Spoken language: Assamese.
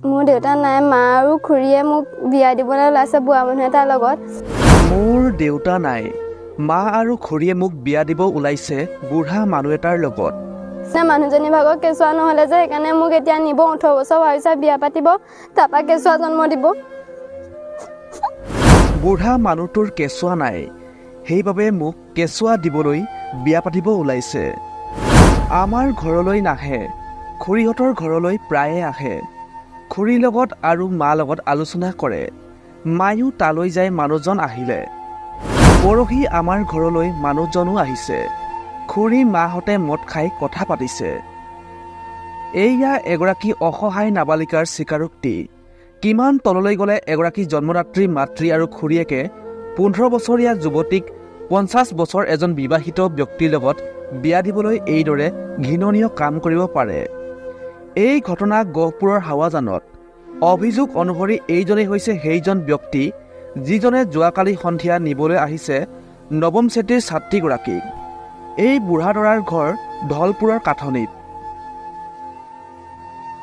মোৰ দেউতা নাই, মা আৰু খুৰীয়ে মোক বিয়া দিবলৈ ওলাইছে বুঢ়া মানুহ এটাৰ লগত। মোৰ দেউতা নাই, মা আৰু খুৰীয়ে মোক বিয়া দিব ওলাইছে বুঢ়া মানুহ এটাৰ লগত। মানুহজনী ভাগৰ কেঁচুৱা নহ'লে যে সেইকাৰণে মোক এতিয়া নিব, 18 বছৰ হোৱাৰ বিয়া পাতিব, তাৰপৰা কেঁচুৱা জন্ম দিব। বুঢ়া মানুহটোৰ কেঁচুৱা নাই, সেইবাবে মোক কেঁচুৱা দিবলৈ বিয়া পাতিব ওলাইছে। আমাৰ ঘৰলৈ নাহে, খুৰীহঁতৰ ঘৰলৈ প্ৰায়ে আহে। খুৰীৰ লগত আৰু মাৰ লগত আলোচনা কৰে। মায়ো তালৈ যায় মানুহজন আহিলে। পৰহি আমাৰ ঘৰলৈ মানুহজনো আহিছে। খুৰী মাহঁতে মদ খাই কথা পাতিছে। এয়া এগৰাকী অসহায় নাবালিকাৰ স্বীকাৰোক্তি। কিমান তললৈ গ'লে এগৰাকী জন্মদাত্ৰী মাতৃ আৰু খুৰীয়েকে 15 বছৰীয়া যুৱতীক 50 বছৰ এজন বিবাহিত ব্যক্তিৰ লগত বিয়া দিবলৈ এইদৰে ঘৃণনীয় কাম কৰিব পাৰে। এই ঘটনা গহপুৰৰ হাৱাজানত। অভিযোগ অনুসৰি এইজনেই হৈছে সেইজন ব্যক্তি যিজনে যোৱাকালি সন্ধিয়া নিবলৈ আহিছে নৱম শ্ৰেণীৰ ছাত্ৰীগৰাকীক। এই বুঢ়াদৰাৰ ঘৰ ধলপুৰৰ কাঠনিত।